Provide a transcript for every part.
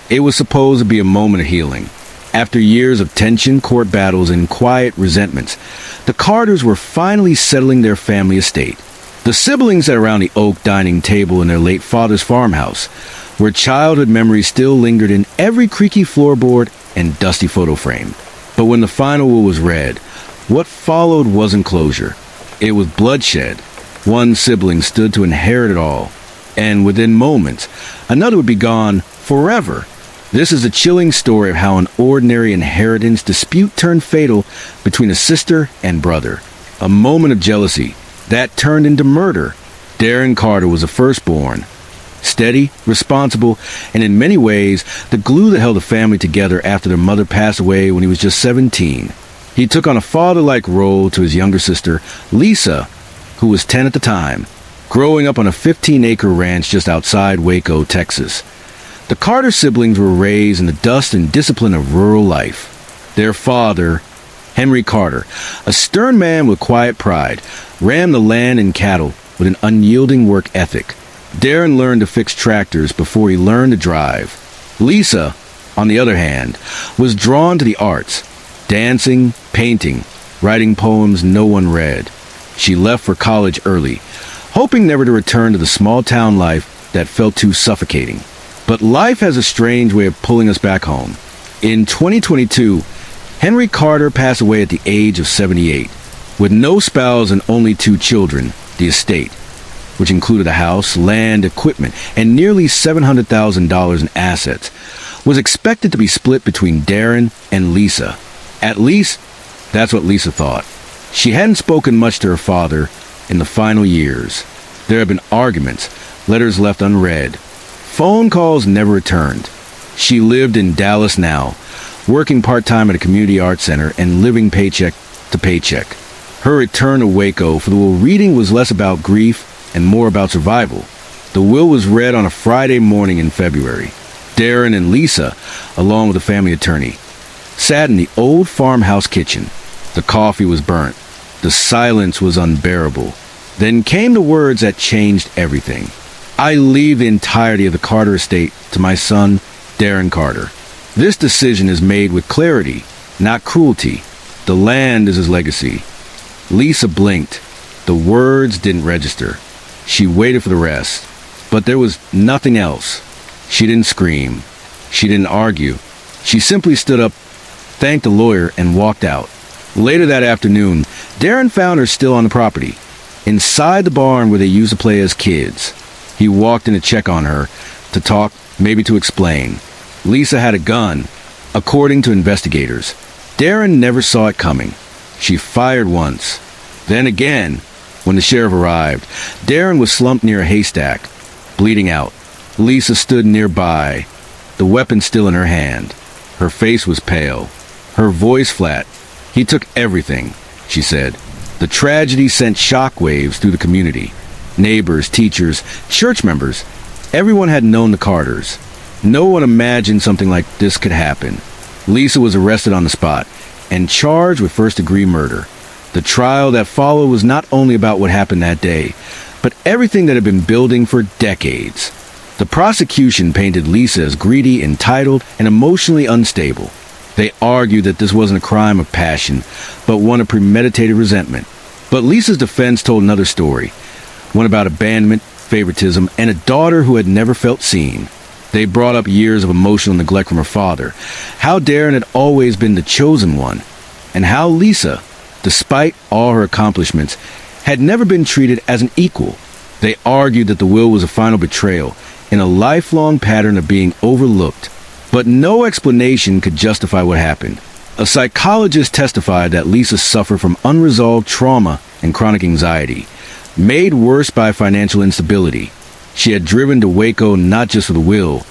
It was supposed to be a moment of healing. After years of tension, court battles, and quiet resentments, the Carters were finally settling their family estate. The siblings sat around the oak dining table in their late father's farmhouse, where childhood memories still lingered in every creaky floorboard and dusty photo frame. But when the final will was read, what followed wasn't closure. It was bloodshed. One sibling stood to inherit it all, and within moments, another would be gone forever. This is a chilling story of how an ordinary inheritance dispute turned fatal between a sister and brother. A moment of jealousy that turned into murder. Darren Carter was the firstborn. Steady, responsible, and in many ways, the glue that held the family together after their mother passed away when he was just 17. He took on a father-like role to his younger sister, Lisa, who was 10 at the time, growing up on a 15-acre ranch just outside Waco, Texas. The Carter siblings were raised in the dust and discipline of rural life. Their father, Henry Carter, a stern man with quiet pride, ran the land and cattle with an unyielding work ethic. Darren learned to fix tractors before he learned to drive. Lisa, on the other hand, was drawn to the arts, dancing, painting, writing poems no one read. She left for college early, hoping never to return to the small-town life that felt too suffocating. But life has a strange way of pulling us back home. In 2022, Henry Carter passed away at the age of 78. With no spouse and only 2 children, the estate, which included a house, land, equipment, and nearly $700,000 in assets, was expected to be split between Darren and Lisa. At least, that's what Lisa thought. She hadn't spoken much to her father in the final years. There had been arguments, letters left unread. Phone calls never returned. She lived in Dallas now, working part-time at a community arts center and living paycheck to paycheck. Her return to Waco for the will reading was less about grief and more about survival. The will was read on a Friday morning in February. Darren and Lisa, along with the family attorney, sat in the old farmhouse kitchen. The coffee was burnt. The silence was unbearable. Then came the words that changed everything. I leave the entirety of the Carter estate to my son, Darren Carter. This decision is made with clarity, not cruelty. The land is his legacy. Lisa blinked. The words didn't register. She waited for the rest. But there was nothing else. She didn't scream. She didn't argue. She simply stood up, thanked the lawyer, and walked out. Later that afternoon, Darren found her still on the property, inside the barn where they used to play as kids. He walked in to check on her, to talk, maybe to explain. Lisa had a gun, according to investigators. Darren never saw it coming. She fired once. Then again, when the sheriff arrived, Darren was slumped near a haystack, bleeding out. Lisa stood nearby, the weapon still in her hand. Her face was pale, her voice flat. He took everything, she said. The tragedy sent shockwaves through the community. Neighbors, teachers, church members, everyone had known the Carters. No one imagined something like this could happen. Lisa was arrested on the spot and charged with first-degree murder. The trial that followed was not only about what happened that day, but everything that had been building for decades. The prosecution painted Lisa as greedy, entitled, and emotionally unstable. They argued that this wasn't a crime of passion, but one of premeditated resentment. But Lisa's defense told another story, one about abandonment, favoritism, and a daughter who had never felt seen. They brought up years of emotional neglect from her father, how Darren had always been the chosen one, and how Lisa, despite all her accomplishments, had never been treated as an equal. They argued that the will was a final betrayal in a lifelong pattern of being overlooked. But no explanation could justify what happened. A psychologist testified that Lisa suffered from unresolved trauma and chronic anxiety, made worse by financial instability. She had driven to Waco not just for the will,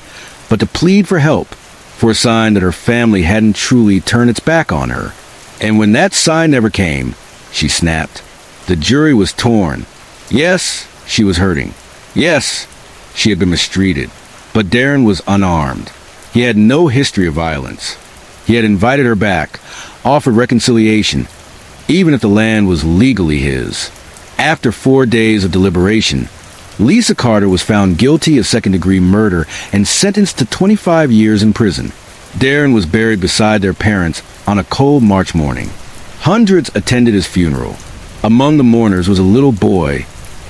but to plead for help, for a sign that her family hadn't truly turned its back on her. And when that sign never came, she snapped. The jury was torn. Yes, she was hurting. Yes, she had been mistreated. But Darren was unarmed. He had no history of violence. He had invited her back, offered reconciliation, even if the land was legally his. After 4 days of deliberation, Lisa Carter was found guilty of second-degree murder and sentenced to 25 years in prison. Darren was buried beside their parents on a cold March morning. Hundreds attended his funeral. Among the mourners was a little boy,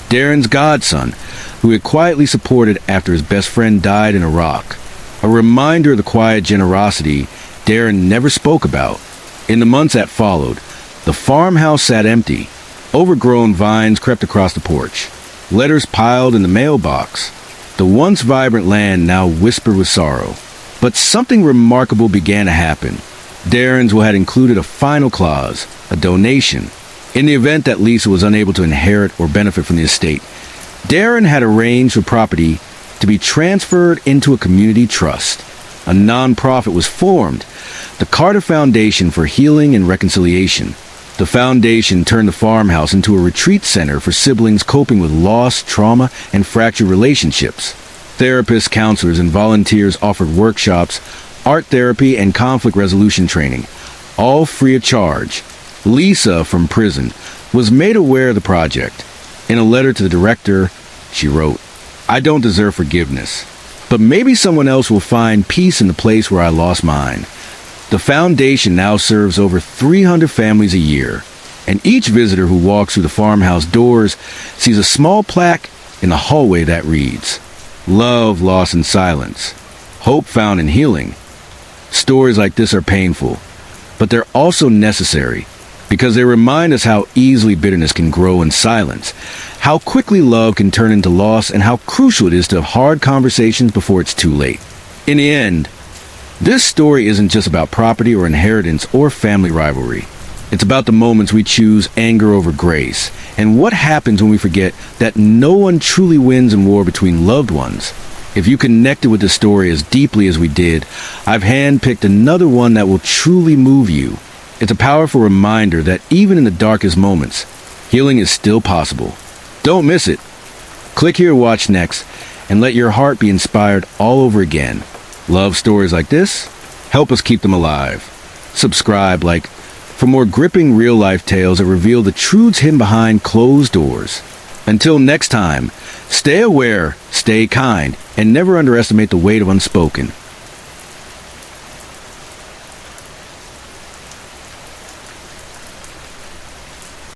Darren's godson, who he had quietly supported after his best friend died in Iraq. A reminder of the quiet generosity Darren never spoke about. In the months that followed, the farmhouse sat empty. Overgrown vines crept across the porch. Letters piled in the mailbox. The once vibrant land now whispered with sorrow. But something remarkable began to happen. Darren's will had included a final clause, a donation. In the event that Lisa was unable to inherit or benefit from the estate, Darren had arranged for property to be transferred into a community trust. A non-profit was formed, the Carter Foundation for Healing and Reconciliation. The foundation turned the farmhouse into a retreat center for siblings coping with loss, trauma, and fractured relationships. Therapists, counselors, and volunteers offered workshops, art therapy, and conflict resolution training, all free of charge. Lisa, from prison, was made aware of the project. In a letter to the director, she wrote, "I don't deserve forgiveness, but maybe someone else will find peace in the place where I lost mine." The foundation now serves over 300 families a year, and each visitor who walks through the farmhouse doors sees a small plaque in the hallway that reads, "Love lost in silence, hope found in healing." Stories like this are painful, but they're also necessary because they remind us how easily bitterness can grow in silence, how quickly love can turn into loss, and how crucial it is to have hard conversations before it's too late. In the end, this story isn't just about property or inheritance or family rivalry. It's about the moments we choose anger over grace, and what happens when we forget that no one truly wins in war between loved ones. If you connected with the story as deeply as we did, I've handpicked another one that will truly move you. It's a powerful reminder that even in the darkest moments, healing is still possible. Don't miss it. Click here to watch next, and let your heart be inspired all over again. Love stories like this? Help us keep them alive. Subscribe, for more gripping real-life tales that reveal the truths hidden behind closed doors. Until next time, stay aware, stay kind, and never underestimate the weight of unspoken.